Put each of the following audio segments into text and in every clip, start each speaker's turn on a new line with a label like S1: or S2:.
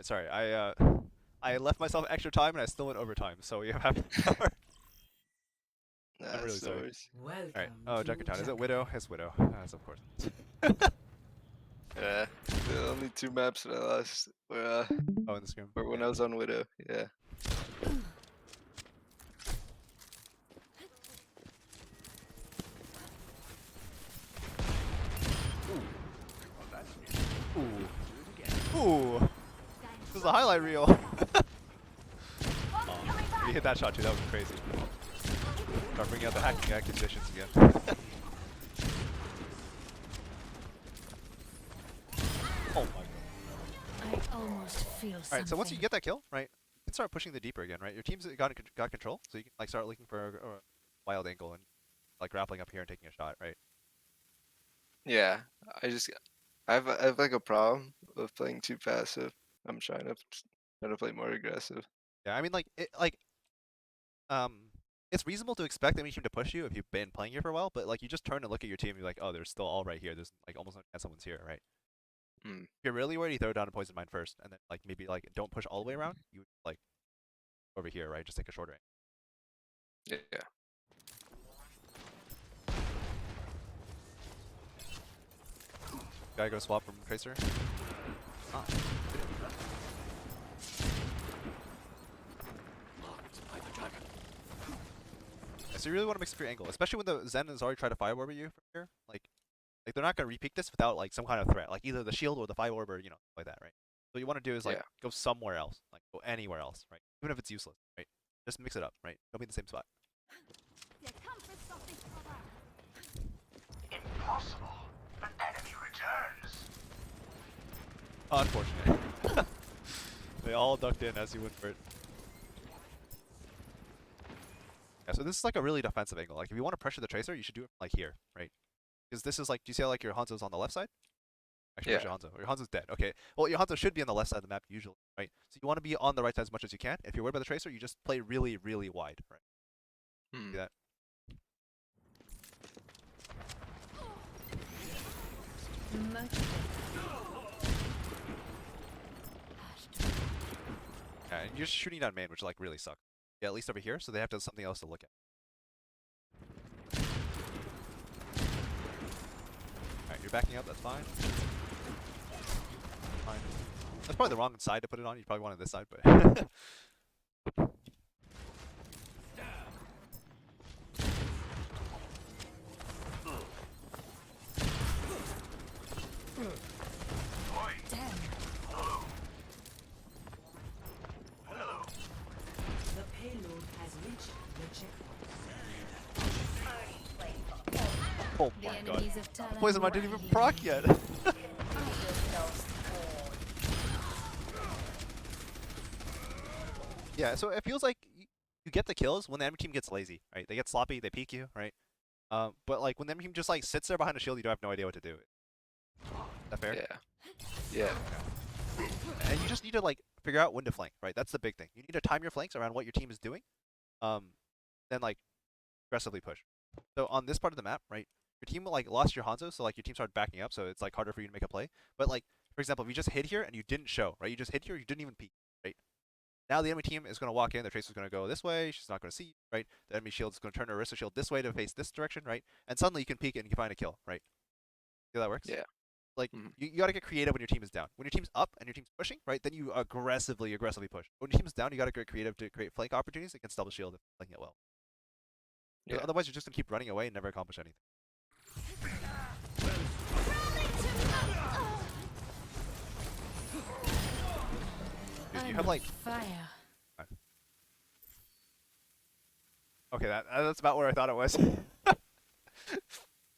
S1: Alright, sorry. I left myself extra time and I still went overtime, so we have half an hour. I'm really
S2: That's no
S1: sorry.
S2: worries.
S1: Alright.
S3: Welcome
S1: Oh,
S3: to
S1: Junkertown. Is it
S3: Junker.
S1: Widow? It's Widow. As of course.
S2: Yeah, the only two maps that I lost
S1: Oh, in this room.
S2: were when I was on Widow. Yeah.
S1: Ooh. Ooh. This is a highlight reel. If you hit that shot too, that would be crazy. Start bringing out the hacking accusations again. Oh my god.
S3: I almost feel something.
S1: Alright, so once you get that kill, right, you can start pushing the deeper again, right? Your team's got control, so you can like start looking for a wild angle and like grappling up here and taking a shot, right?
S2: Yeah. I have like a problem with playing too passive. I'm trying to play more aggressive.
S1: Yeah, I mean um it's reasonable to expect any team to push you if you've been playing here for a while, but like you just turn and look at your team and you're like, oh, they're still all right here. There's like almost no chance someone's here, right?
S2: Mm.
S1: If you're really worried, you throw down a poison mine first, and then like maybe like don't push all the way around. You like over here, right? Just take a shorter
S2: Yeah.
S1: Gotta go swap from Tracer. Ah. Yeah, so you really want to mix up your angle, especially when the Zen has already tried to fire orb you from here. Like they're not gonna repeat this without like some kind of threat, like either the shield or the fire orb or like that, right? So what you want to do is like
S2: Yeah.
S1: go somewhere else, like go anywhere else, right? Even if it's useless, right? Just mix it up, right? Don't be in the same spot.
S4: Impossible. An enemy returns.
S1: Unfortunate. They all ducked in as you went for it. Yeah, so this is like a really defensive angle. Like if you want to pressure the Tracer, you should do it like here, right? Because this is like, do you see how like your Hanzo's on the left side? Actually, where's
S2: Yeah.
S1: your Hanzo? Your Hanzo's dead. Okay. Well, your Hanzo should be on the left side of the map usually, right? So you want to be on the right side as much as you can. If you're worried about the Tracer, you just play really, really wide, right?
S2: Hmm.
S1: See that?
S3: Much
S1: Yeah, and you're just shooting down main, which like really sucks. Yeah, at least over here, so they have to have something else to look at. Alright, you're backing up, that's fine. Fine. That's probably the wrong side to put it on. You probably wanted this side, but
S3: damn. The payload has reached the checkpoint.
S1: oh
S3: The
S1: my god.
S3: enemies of Talon
S1: Poison Mine didn't even
S3: rally
S1: proc
S3: behind
S1: yet. Yeah, so it feels like you get the kills when the enemy team gets lazy, right? They get sloppy, they peek you, right? But like when the enemy team just like sits there behind a shield, you don't have no idea what to do. Is that fair?
S2: Yeah. Yeah.
S1: And you just need to like figure out when to flank, right? That's the big thing. You need to time your flanks around what your team is doing, um, then like aggressively push. So on this part of the map, right, your team like lost your Hanzo, so like your team started backing up, so it's like harder for you to make a play. But like for example, if you just hid here and you didn't show, right, you just hid here, you didn't even peek, right? Now the enemy team is going to walk in, the Tracer's going to go this way, she's not going to see, right? The enemy shield is going to turn her Orisa shield this way to face this direction, right? And suddenly you can peek it and you can find a kill, right? See how that works?
S2: Yeah.
S1: Like
S2: Mhm.
S1: you got to get creative when your team is down. When your team's up and your team's pushing, right? Then you aggressively push. When your team's down, you got to get creative to create flank opportunities against double shield if you're playing it well.
S2: Yeah.
S1: Otherwise, you're just gonna keep running away and never accomplish anything. Dude, you have like
S3: fire.
S1: okay, that's about where I thought it was.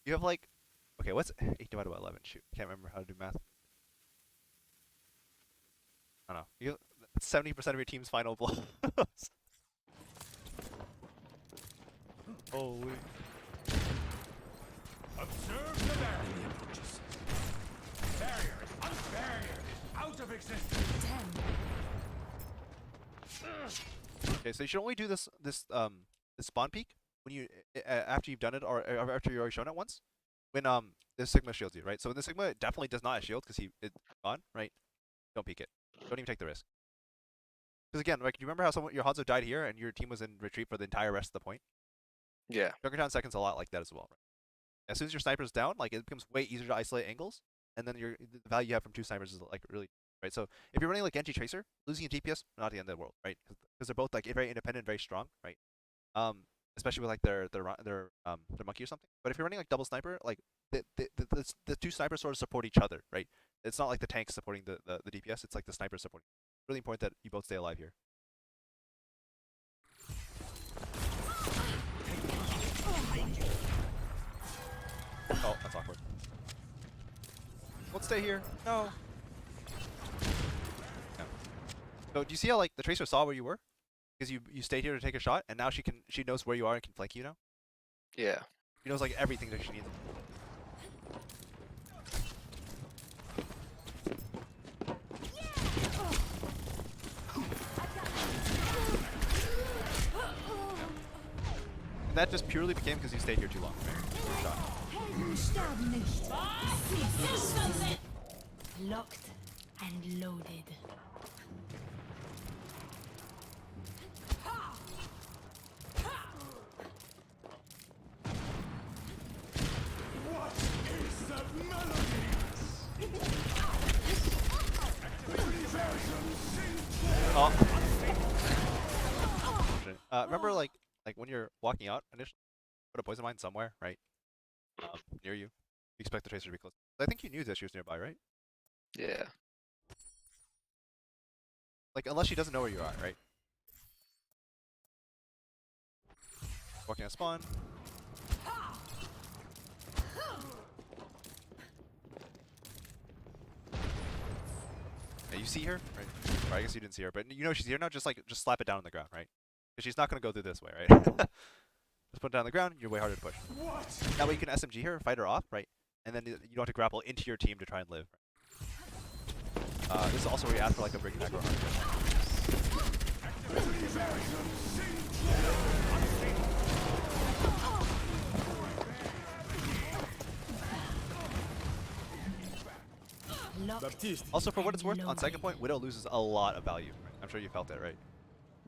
S1: You have like okay, what's 8 divided by 11? Shoot, can't remember how to do math. I don't know. You 70% of your team's final blows. Holy.
S4: Observe the barrier. Barrier is out of existence.
S3: Damn.
S1: Okay, so you should only do this spawn peek when you after you've done it or after you've already shown it once. When the Sigma shields you, right? So when the Sigma definitely does not have shield because it's gone, right? Don't peek it. Don't even take the risk. Because again, like, do you remember how your Hanzo died here and your team was in retreat for the entire rest of the point?
S2: Yeah.
S1: Junkertown second's a lot like that as well. Right? As soon as your sniper's down, like it becomes way easier to isolate angles, and then the value you have from two snipers is like really right. So if you're running like Genji Tracer, losing a DPS not the end of the world, right? Because they're both like very independent, very strong, right? Um, especially with like their monkey or something. But if you're running like double sniper, like the two snipers sort of support each other, right? It's not like the tanks supporting the DPS. It's like the snipers supporting. Really important that you both stay alive here. Oh, that's awkward. Let's stay here. No. Yeah. So do you see how like the Tracer saw where you were? Because you stayed here to take a shot, and now she knows where you are and can flank you now.
S2: Yeah.
S1: She knows like everything that she needs. And that just purely became because you stayed here too long. Right? Shot.
S3: Helden sterben nicht. Sie verschwunden. Locked and loaded.
S4: What is that melody?
S1: Oh. Remember like when you're walking out initially, put a poison mine somewhere, right? Near you. You expect the Tracer to be close. I think you knew that she was nearby, right?
S2: Yeah.
S1: Like unless she doesn't know where you are, right? Walking out spawn. Yeah, you see her, right? Or I guess you didn't see her, but you know she's here now. Just slap it down on the ground, right? Because she's not gonna go through this way, right? Just put it down on the ground. You're way harder to push.
S4: What?
S1: That way you can SMG her, fight her off, right? And then you don't have to grapple into your team to try and live. This is also where you ask for like a break back or
S3: Locked.
S1: Also, for what it's worth, on second point, Widow loses a lot of value. Right? I'm sure you felt it, right?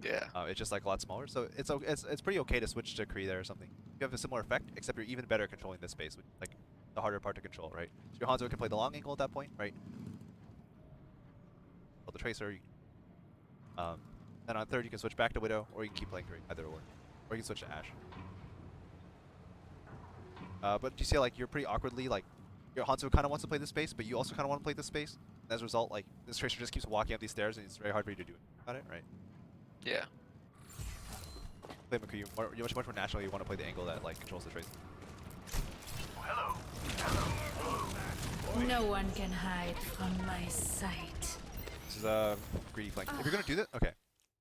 S2: Yeah.
S1: It's just like a lot smaller, so it's pretty okay to switch to Kree there or something. You have a similar effect, except you're even better controlling this space, which is like the harder part to control, right? So your Hanzo can play the long angle at that point, right? Well, the Tracer, then on third you can switch back to Widow, or you can keep playing Kree, either or you can switch to Ashe. But do you see like you're pretty awkwardly like your Hanzo kind of wants to play this space, but you also kind of want to play this space. And as a result, like this Tracer just keeps walking up these stairs, and it's very hard for you to do about it, right?
S2: Yeah.
S1: Play McCree, you much more naturally you want to play the angle that like controls the Tracer.
S4: Hello.
S3: No one can hide from my sight.
S1: This is a greedy flank. If you're gonna do that, okay.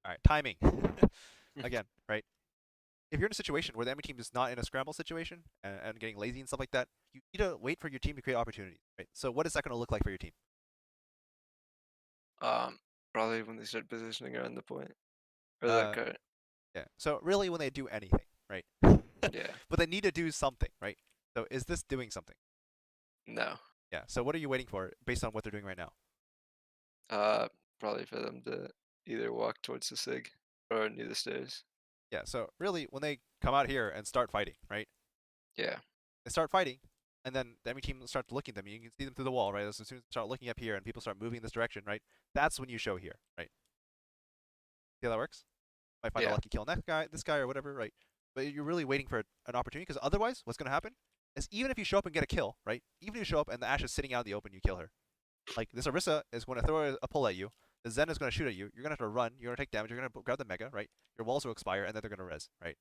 S1: All right, timing. Again, right? If you're in a situation where the enemy team is not in a scramble situation and getting lazy and stuff like that, you need to wait for your team to create opportunities, right? So what is that gonna look like for your team?
S2: Probably when they start positioning around the point. Or
S1: Uh,
S2: that card.
S1: Yeah. So really, when they do anything, right?
S2: Yeah.
S1: But they need to do something, right? So is this doing something?
S2: No.
S1: Yeah. So what are you waiting for based on what they're doing right now?
S2: Probably for them to either walk towards the sig or near the stairs.
S1: Yeah. So really, when they come out here and start fighting, right?
S2: Yeah.
S1: They start fighting, and then the enemy team starts looking at them. You can see them through the wall, right? As soon as they start looking up here and people start moving in this direction, right? That's when you show here, right? See how that works? Might find a
S2: Yeah.
S1: lucky kill on that guy, this guy, or whatever, right? But you're really waiting for an opportunity, because otherwise, what's going to happen is even if you show up and get a kill, right? Even if you show up and the Ashe is sitting out in the open, you kill her. Like, this Orisa is going to throw a pull at you. The Zen is going to shoot at you. You're going to have to run. You're going to take damage. You're going to grab the Mega, right? Your walls will expire, and then they're going to res, right?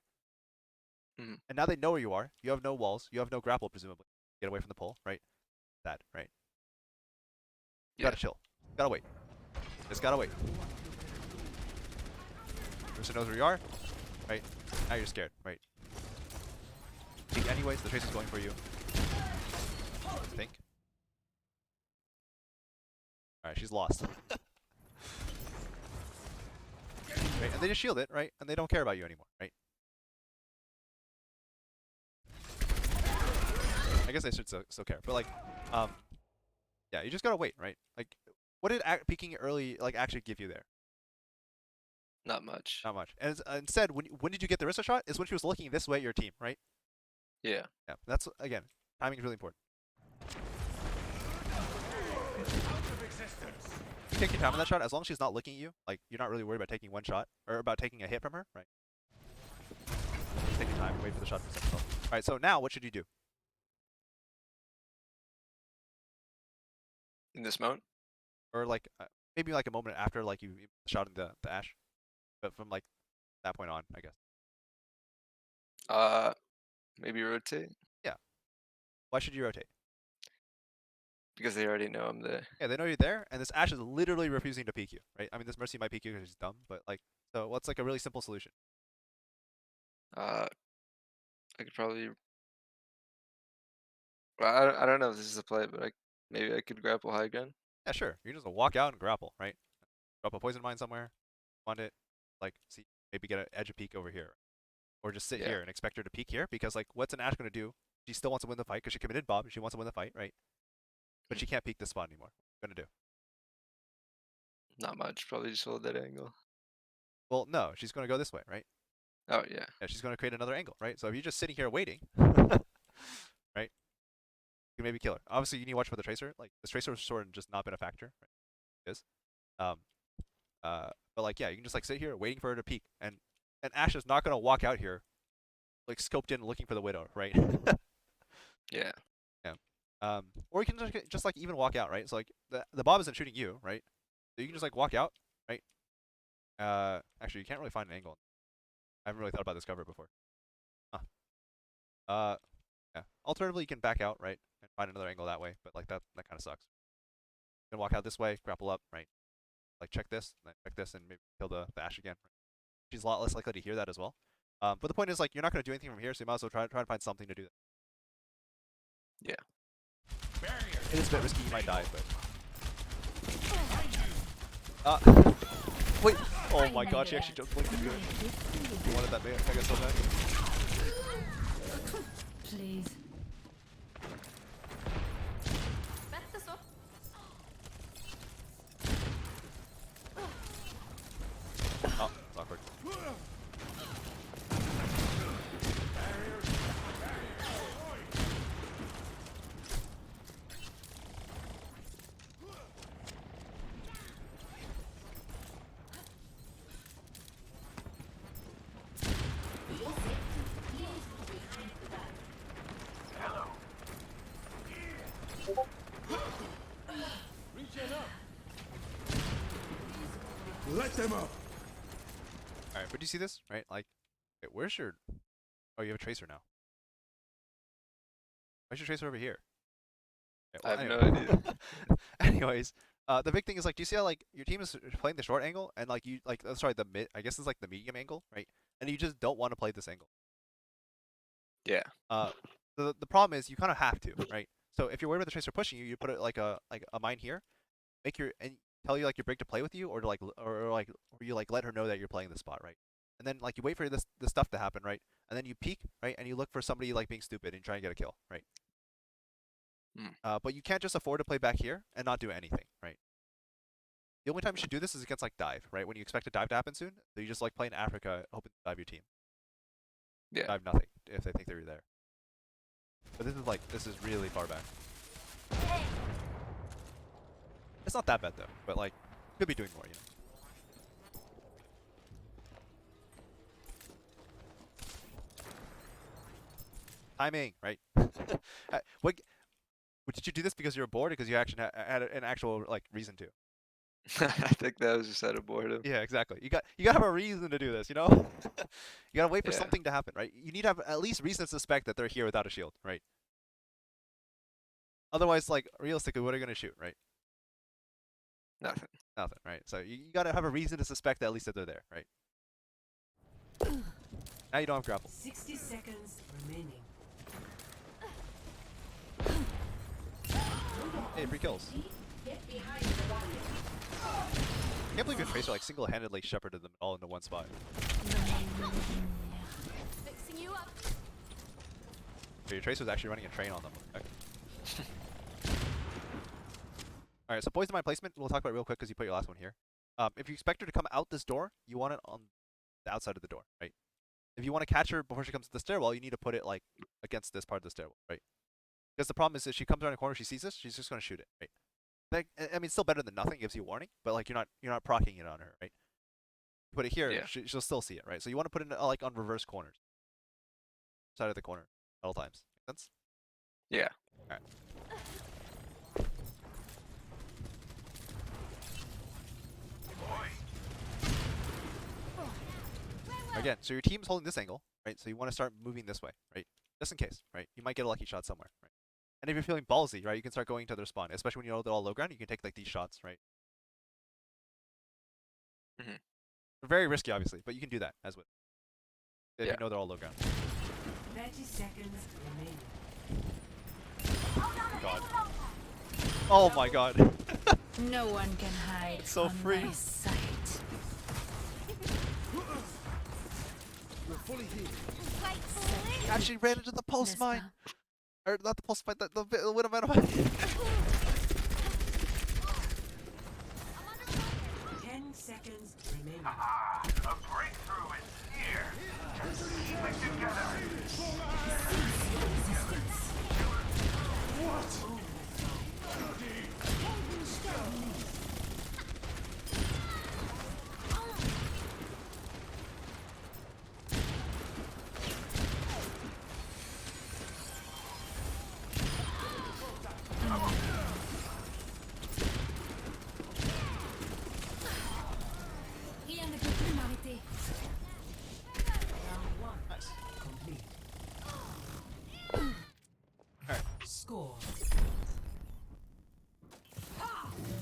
S2: Mhm.
S1: And now they know where you are. You have no walls. You have no grapple, presumably. Get away from the pull, right? That, right? You
S2: Yeah.
S1: gotta chill. Gotta wait. Just gotta wait. Orisa knows where you are, right? Now you're scared, right? Anyways, the Tracer's going for you. I think. Alright, she's lost. Right? And they just shield it, right? And they don't care about you anymore, right? I guess they should still care, but like, yeah, you just gotta wait, right? Like, what did peeking early like actually give you there?
S2: Not much.
S1: Not much. And instead, when did you get the Rissa shot? Is when she was looking this way at your team, right?
S2: Yeah.
S1: Yeah. That's again, timing is really important. You take your time on that shot as long as she's not looking at you. Like you're not really worried about taking one shot or about taking a hit from her, right? Take your time, wait for the shot to present itself. All right. So now, what should you do?
S2: In this mode?
S1: Or like maybe like a moment after like you shot in the ash, but from like that point on, I guess.
S2: Maybe rotate
S1: Yeah. Why should you rotate?
S2: because they already know I'm there.
S1: Yeah, they know you're there, and this Ashe is literally refusing to peek you, right? I mean, this Mercy might peek you because she's dumb, but like, so what's like a really simple solution?
S2: I could probably. Well, I don't know if this is a play, but maybe I could grapple high ground.
S1: Yeah, sure. You can just walk out and grapple, right? Drop a poison mine somewhere, find it, like, see, maybe get an edge of peek over here, or just sit
S2: Yeah.
S1: here and expect her to peek here, because like, what's an Ashe gonna do? She still wants to win the fight because she committed Bob. She wants to win the fight, right? But she can't peek this spot anymore. What are you gonna do?
S2: Not much. Probably just hold that angle.
S1: Well, no, she's gonna go this way, right?
S2: Oh yeah.
S1: Yeah, she's gonna create another angle, right? So if you're just sitting here waiting, right? You can maybe kill her. Obviously, you need to watch for the tracer. Like this tracer has sort of just not been a factor. Right? It is. But like yeah, you can just like sit here waiting for her to peek, and Ashe is not gonna walk out here, like scoped in looking for the widow, right?
S2: Yeah.
S1: Yeah. Or you can just like even walk out, right? So like the Bob isn't shooting you, right? So you can just like walk out, right? Actually, you can't really find an angle. I haven't really thought about this cover before. Huh. Yeah. Alternatively, you can back out, right, and find another angle that way. But like that kind of sucks. You can walk out this way, grapple up, right? Like check this, and then check this, and maybe kill the Ashe again. Right? She's a lot less likely to hear that as well. But the point is, like, you're not going to do anything from here, so you might as well try to find something to do.
S2: Yeah.
S1: It is a bit risky. You might die, but. Wait. Oh my God! She actually just blinked into it. You wanted that Mega so bad.
S3: Please.
S1: Oh, it's awkward.
S4: Let them up.
S1: Alright, but do you see this? Right? Like, wait, where's your... Oh, you have a tracer now. Where's your tracer over here? Okay,
S2: I have no
S1: anyway.
S2: idea.
S1: Anyways, the big thing is, like, do you see how, like, your team is playing the short angle, and, like, you, like, sorry, the mid... I guess it's, like, the medium angle, right? And you just don't want to play this angle.
S2: Yeah.
S1: The problem is you kind of have to, right? So if you're worried about the tracer pushing you, you put it like a mine here, make your... and tell you like your break to play with you, or to like or you like let her know that you're playing this spot, right? And then like you wait for this stuff to happen, right? And then you peek, right? And you look for somebody like being stupid and try and get a kill, right? But you can't just afford to play back here and not do anything, right? The only time you should do this is against like dive, right? When you expect a dive to happen soon, so you just like play in Africa, hoping to dive your team.
S2: Yeah.
S1: Dive nothing if they think they're there. But this is really far back. It's not that bad though, but like, could be doing more, you know. Timing, right? What? Did you do this because you were bored, or because you actually had an actual like reason to?
S2: I think that was just out of boredom.
S1: Yeah, exactly. You gotta have a reason to do this, you know. You gotta wait for
S2: Yeah.
S1: something to happen, right? You need to have at least reason to suspect that they're here without a shield, right? Otherwise, like realistically, what are you gonna shoot, right?
S2: Nothing.
S1: Nothing, right? So you gotta have a reason to suspect that at least that they're there, right? Now you don't have grapple.
S5: 60 seconds remaining.
S1: Hey, 3 kills. I can't believe your tracer like single-handedly shepherded them all into one spot.
S3: Fixing you up.
S1: So your tracer was actually running a train on them. Okay. All right, so poison mine placement, we'll talk about it real quick because you put your last one here. If you expect her to come out this door, you want it on the outside of the door, right? If you want to catch her before she comes to the stairwell, you need to put it like against this part of the stairwell, right? Because the problem is if she comes around the corner, she sees this, she's just gonna shoot it, right? Like, I mean, it's still better than nothing. It gives you a warning, but like you're not proccing it on her, right? Put it here,
S2: Yeah.
S1: she'll still see it, right? So you want to put it in, like on reverse corners, side of the corner, at all times. Make sense?
S2: Yeah.
S1: All right. Again, so your team's holding this angle, right? So you want to start moving this way, right? Just in case, right? You might get a lucky shot somewhere, right? And if you're feeling ballsy, right, you can start going to their spawn, especially when you know they're all low ground. You can take like these shots, right?
S2: Mhm.
S1: Very risky, obviously, but you can do that as well. If
S2: Yeah.
S1: you know they're all low ground.
S5: 30 seconds remaining.
S1: God. Oh my God.
S3: No one can hide
S1: It's so
S3: from
S1: free.
S3: my sight.
S4: We're fully healed.
S1: Actually ran into the pulse
S3: Let's
S1: mine.
S3: go.
S1: Or not the pulse mine, the widow mine.
S5: 10 seconds remaining.
S4: A breakthrough is here. Keep it together.
S3: Rien ne peut plus m'arrêter.
S5: Round 1
S1: Nice.
S5: complete.
S1: Alright.
S5: Score.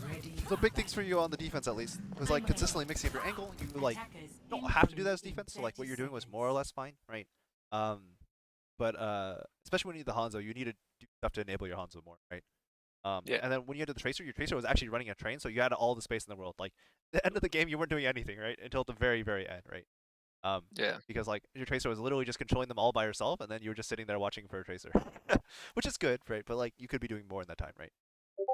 S5: Ready.
S1: So big things for you on the defense at least was like consistently mixing up your angle. You like
S5: Attackers
S1: don't have to do that as
S5: incoming in
S1: defense. So like what
S5: 30
S1: you're doing was
S5: seconds.
S1: more or less fine, right? But especially when you need the Hanzo, you need to do stuff to enable your Hanzo more, right?
S2: Yeah.
S1: And then when you had the Tracer, your Tracer was actually running a train, so you had all the space in the world. Like the end of the game, you weren't doing anything, right? Until the very, very end, right?
S2: Yeah.
S1: Because like your Tracer was literally just controlling them all by herself, and then you were just sitting there watching for a Tracer, which is good, right? But like you could be doing more in that time, right?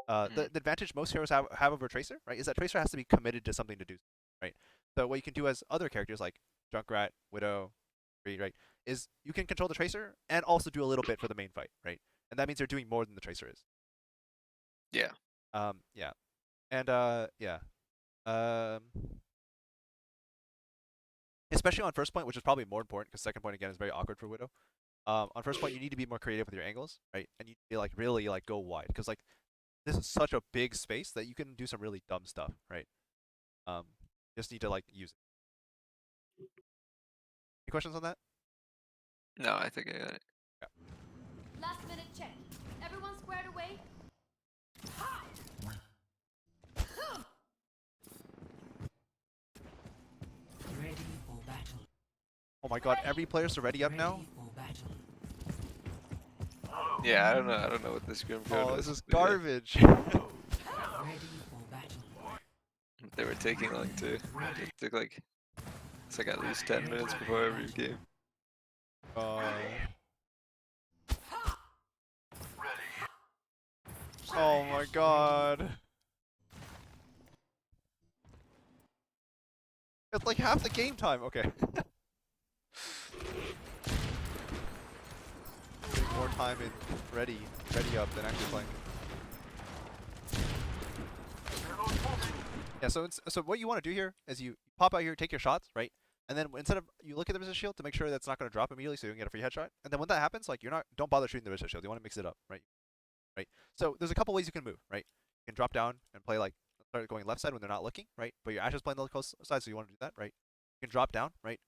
S1: The advantage most heroes have over Tracer, right, is that Tracer has to be committed to something to do, right? So what you can do as other characters like Junkrat, Widow, right, is you can control the Tracer and also do a little bit for the main fight, right? And that means you're doing more than the Tracer is.
S2: Yeah.
S1: Yeah. And yeah. Especially on first point, which is probably more important because second point again is very awkward for Widow. On first point, you need to be more creative with your angles, right? And you need to like really like go wide because like this is such a big space that you can do some really dumb stuff, right? Just need to like use it. Any questions on that?
S2: No, I think I got it.
S3: Last minute check. Everyone squared away?
S5: Ready for battle.
S1: Oh my God! Every player's already up now.
S5: Ready for battle.
S2: Yeah, I don't know. I don't know what this grim code
S1: Oh,
S2: was.
S1: this is
S2: but yeah,
S1: garbage.
S5: Ready for battle.
S2: they were taking long too. It took like it's like at least 10 minutes before every game.
S1: Oh my God. It's like half the game time. Okay. More time in ready up than actually playing. Yeah, so what you want to do here is you pop out here, take your shots, right? And then instead of you look at the resist shield to make sure that's not going to drop immediately, so you can get a free headshot. And then when that happens, like don't bother shooting the resist shield. You want to mix it up, right? Right. So there's a couple ways you can move, right? You can drop down and play like start going left side when they're not looking, right? But your Ashe's playing the close side, so you want to do that, right? You can drop down, right?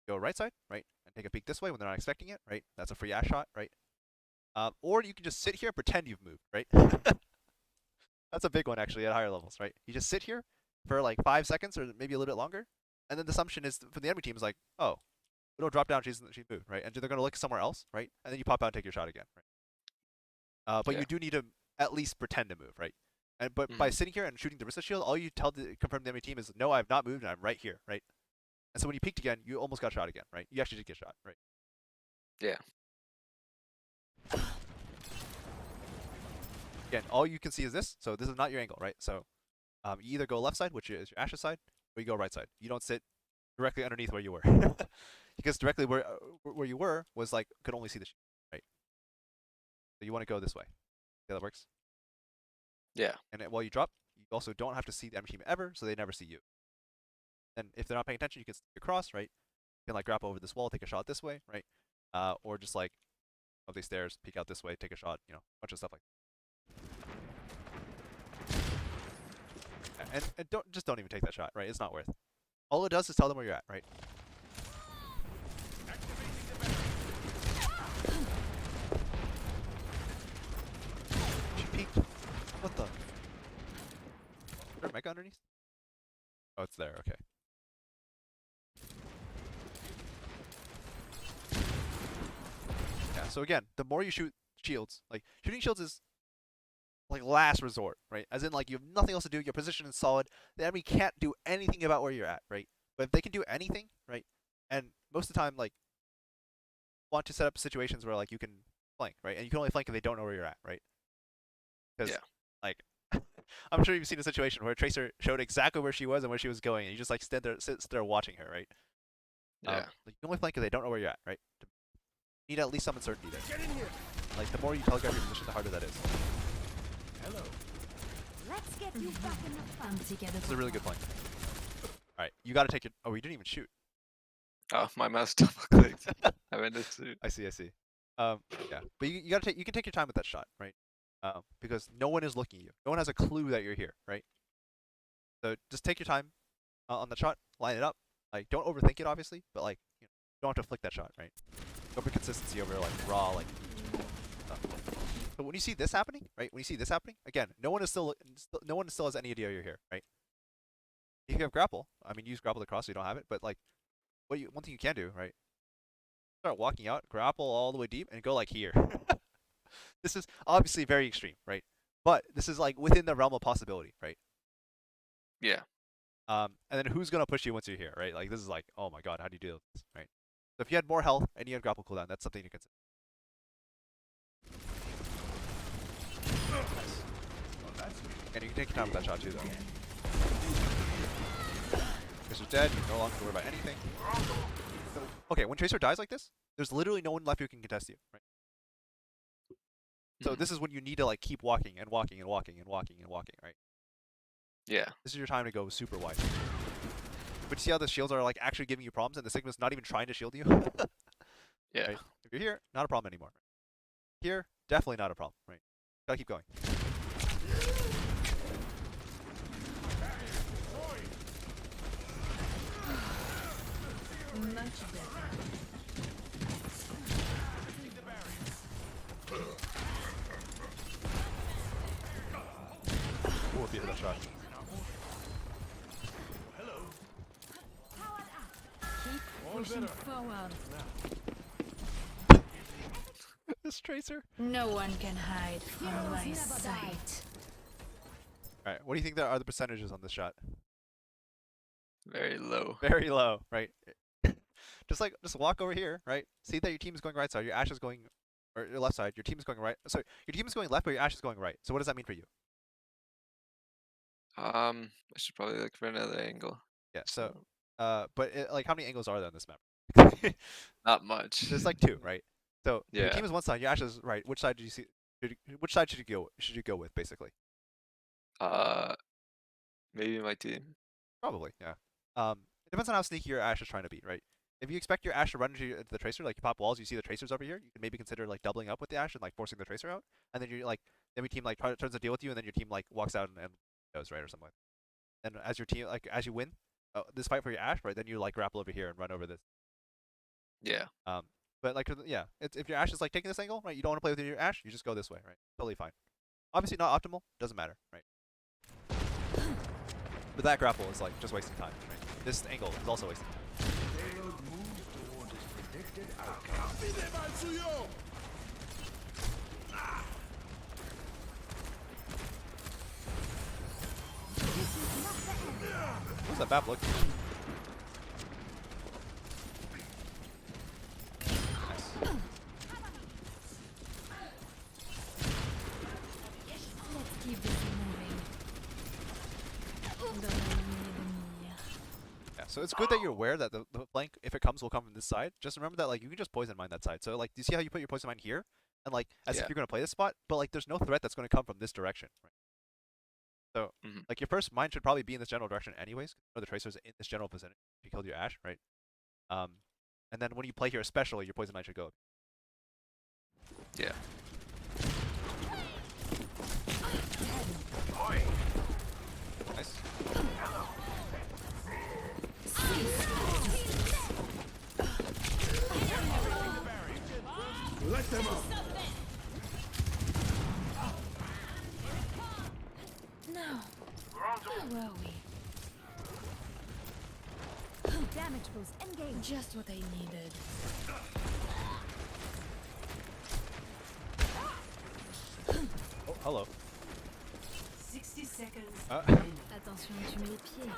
S1: Go right side, right? And take a peek this way when they're not expecting it, right? That's a free Ashe shot, right? Or you can just sit here and pretend you've moved, right? That's a big one actually at higher levels, right? You just sit here for like 5 seconds or maybe a little bit longer, and then the assumption is for the enemy team is like, oh, we don't drop down, she moved, right? And they're gonna look somewhere else, right? And then you pop out and take your shot again, right? But
S2: Yeah.
S1: you do need to at least pretend to move, right? And but by sitting here and shooting the resist shield, all you confirm the enemy team is no, I have not moved and I'm right here, right? And so when you peeked again, you almost got shot again, right? You actually did get shot, right?
S2: Yeah.
S1: again, all you can see is this. So this is not your angle, right? So you either go left side, which is your Ashe's side, or you go right side. You don't sit directly underneath where you were, because directly where you were was like could only see the shield, right? So you want to go this way. See how that works?
S2: Yeah.
S1: And then while you drop, you also don't have to see the enemy team ever, so they never see you. And if they're not paying attention, you can stick across, right? You can like grab over this wall, take a shot this way, right? Or just like up these stairs, peek out this way, take a shot, you know, a bunch of stuff like that. And don't even take that shot, right? It's not worth. All it does is tell them where you're at, right? She peeked. What the? Is there a mecha underneath? Oh, it's there. Okay. Yeah. So again, the more you shoot shields, like shooting shields is like last resort, right? As in like you have nothing else to do. Your position is solid. The enemy can't do anything about where you're at, right? But if they can do anything, right? And most of the time, like, want to set up situations where like you can flank, right? And you can only flank if they don't know where you're at, right? Because
S2: Yeah.
S1: like I'm sure you've seen a situation where Tracer showed exactly where she was and where she was going, and you just like sits there watching her, right?
S2: Yeah.
S1: Like, you can only flank if they don't know where you're at, right? You need at least some uncertainty there.
S4: Get in here.
S1: Like the more you telegraph your position, the harder that is.
S4: Hello.
S3: Let's get you back in the fun together.
S1: It's a really good point. All right, you got to take it. Oh, you didn't even shoot.
S2: Oh, my mouse double clicked. I meant to shoot.
S1: I see. Yeah, but you gotta take. You can take your time with that shot, right? Because no one is looking at you. No one has a clue that you're here, right? So just take your time on the shot. Line it up. Like don't overthink it, obviously, but like you don't have to flick that shot, right? Go for consistency over like raw like stuff. But when you see this happening, right? When you see this happening, again, no one still has any idea you're here, right? You can have grapple. I mean, use grapple across so you don't have it, but like, one thing you can do, right? Start walking out, grapple all the way deep, and go like here. This is obviously very extreme, right? But this is like within the realm of possibility, right?
S2: Yeah.
S1: And then who's gonna push you once you're here, right? Like this is like, oh my god, how do you deal with this, right? So if you had more health and you had grapple cooldown, that's something to consider. And you can take your time with that shot too, though. Tracer's dead. You no longer have to worry about anything. Okay, when Tracer dies like this, there's literally no one left who can contest you, right? So this is when you need to like keep walking and walking and walking and walking and walking, right?
S2: Yeah.
S1: This is your time to go super wide. But you see how the shields are like actually giving you problems, and the Sigma's not even trying to shield you.
S2: Yeah.
S1: Right? If you're here, not a problem anymore. Here, definitely not a problem, right? Gotta keep going.
S3: Much better.
S1: Ooh, if you hit that shot.
S3: Powered up. Keep pushing forward.
S1: This Tracer.
S3: No one can hide from my sight.
S1: Alright, what do you think there are the percentages on this shot?
S2: Very low.
S1: Very low, right? Just walk over here, right? See that your team is going right side, your Ashe is going, or your left side, your team is going right. Sorry, your team is going left, but your Ashe is going right. So what does that mean for you?
S2: I should probably look for another angle.
S1: Yeah. So, but like, how many angles are there on this map?
S2: Not much.
S1: There's like 2, right? So if your
S2: Yeah.
S1: team is one side, your Ashe is right. Which side do you see? Which side should you go? Should you go with, basically?
S2: Maybe my team.
S1: Probably, yeah. It depends on how sneaky your Ashe is trying to be, right? If you expect your Ashe to run into the Tracer, like you pop walls, you see the Tracers over here, you can maybe consider like doubling up with the Ashe and like forcing the Tracer out, and then you're like, then your team like turns to deal with you, and then your team like walks out and goes, right, or something. And as your team, like as you win this fight for your Ashe, right, then you like grapple over here and run over this.
S2: Yeah.
S1: But like, yeah, if your Ashe is like taking this angle, right, you don't want to play with your Ashe, you just go this way, right? Totally fine. Obviously not optimal, doesn't matter, right? But that grapple is like just wasting time, right? This angle is also wasting time.
S4: Payload moves toward its predicted outcome.
S1: What's that map look? Nice. So it's good that you're aware that the flank, if it comes, will come from this side. Just remember that like you can just poison mine that side. So like, do you see how you put your poison mine here, and like as
S2: Yeah.
S1: if you're gonna play this spot, but like there's no threat that's gonna come from this direction, right? So
S2: Mhm.
S1: like your first mine should probably be in this general direction anyways. Or the tracer's in this general vicinity. If you killed your Ash, right? And then when you play here, especially your poison mine should go up.
S2: Yeah.
S1: Nice.
S4: Let them up.
S3: No. Where were we? Damage boost. Engage. Just what I needed.
S1: Oh, hello.
S5: 60 seconds.
S3: Attention, tu mets les pieds.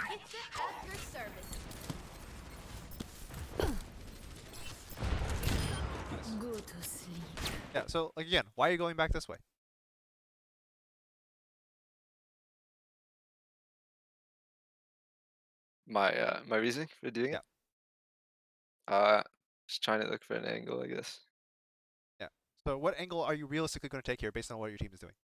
S3: Pizza at your service. Go to sleep.
S1: Yeah. So like again, why are you going back this way?
S2: My reasoning for doing
S1: Yeah.
S2: it. Just trying to look for an angle, I guess.
S1: Yeah. So what angle are you realistically going to take here based on what your team is doing?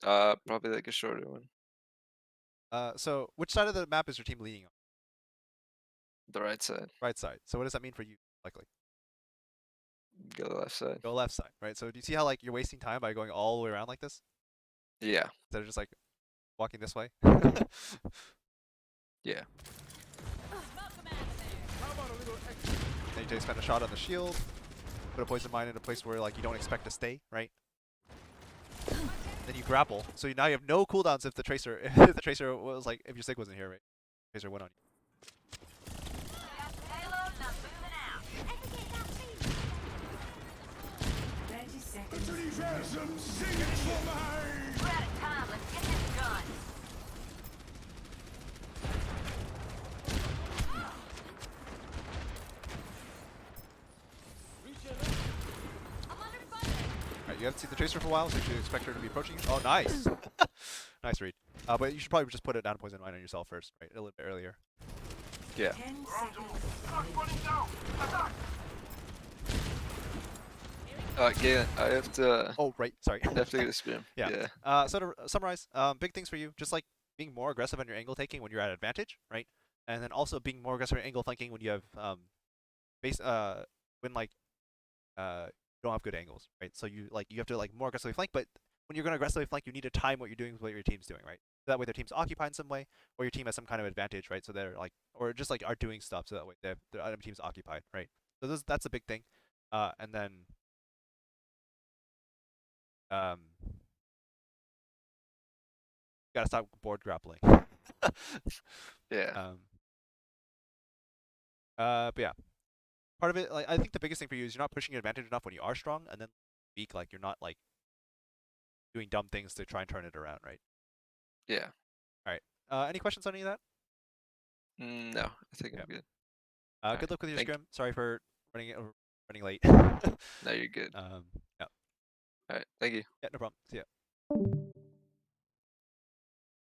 S2: Probably like a shorter one.
S1: So which side of the map is your team leaning on?
S2: The right side.
S1: Right side. So what does that mean for you? Likely
S2: Go the left side.
S1: go left side, right? So do you see how like you're wasting time by going all the way around like this
S2: Yeah.
S1: instead of just like walking this way?
S2: Yeah.
S1: Then you take spend a shot on the shield, put a poison mine in a place where like you don't expect to stay, right? Then you grapple. So now you have no cooldowns if the tracer if the tracer was like if your sig wasn't here, right? Tracer went on you.
S3: Payload not moving out.
S5: 30 seconds.
S4: To these ransoms, sing it for mine.
S3: We're out of time. Let's get this done. I'm under fire.
S1: Alright, you haven't seen the tracer for a while, so you should expect her to be approaching you. Oh, nice! Nice read. But you should probably just put a down poison mine on yourself first, right? A little bit earlier.
S2: Yeah.
S5: 10 seconds.
S2: Galen, I have to
S1: Oh, right. Sorry.
S2: have to get a spin.
S1: Yeah.
S2: Yeah.
S1: So to summarize, big things for you, just like being more aggressive on your angle taking when you're at advantage, right? And then also being more aggressive on angle flanking when you have when like you don't have good angles, right? So you have to like more aggressively flank, but when you're going to aggressively flank, you need to time what you're doing with what your team's doing, right? So that way their team's occupied in some way, or your team has some kind of advantage, right? So they're like, or just like are doing stuff, so that way their other team's occupied, right? So that's a big thing. And then gotta stop board grappling.
S2: Yeah.
S1: But yeah, part of it, like I think the biggest thing for you is you're not pushing your advantage enough when you are strong, and then weak, like you're not like doing dumb things to try and turn it around, right?
S2: Yeah.
S1: Any questions on any of that?
S2: No, I think I'm good.
S1: Good
S2: Alright,
S1: luck with your
S2: thank-
S1: scrim. Sorry for running late.
S2: No, you're good.
S1: Yeah,
S2: All right. Thank you.
S1: yeah, no problem. See ya.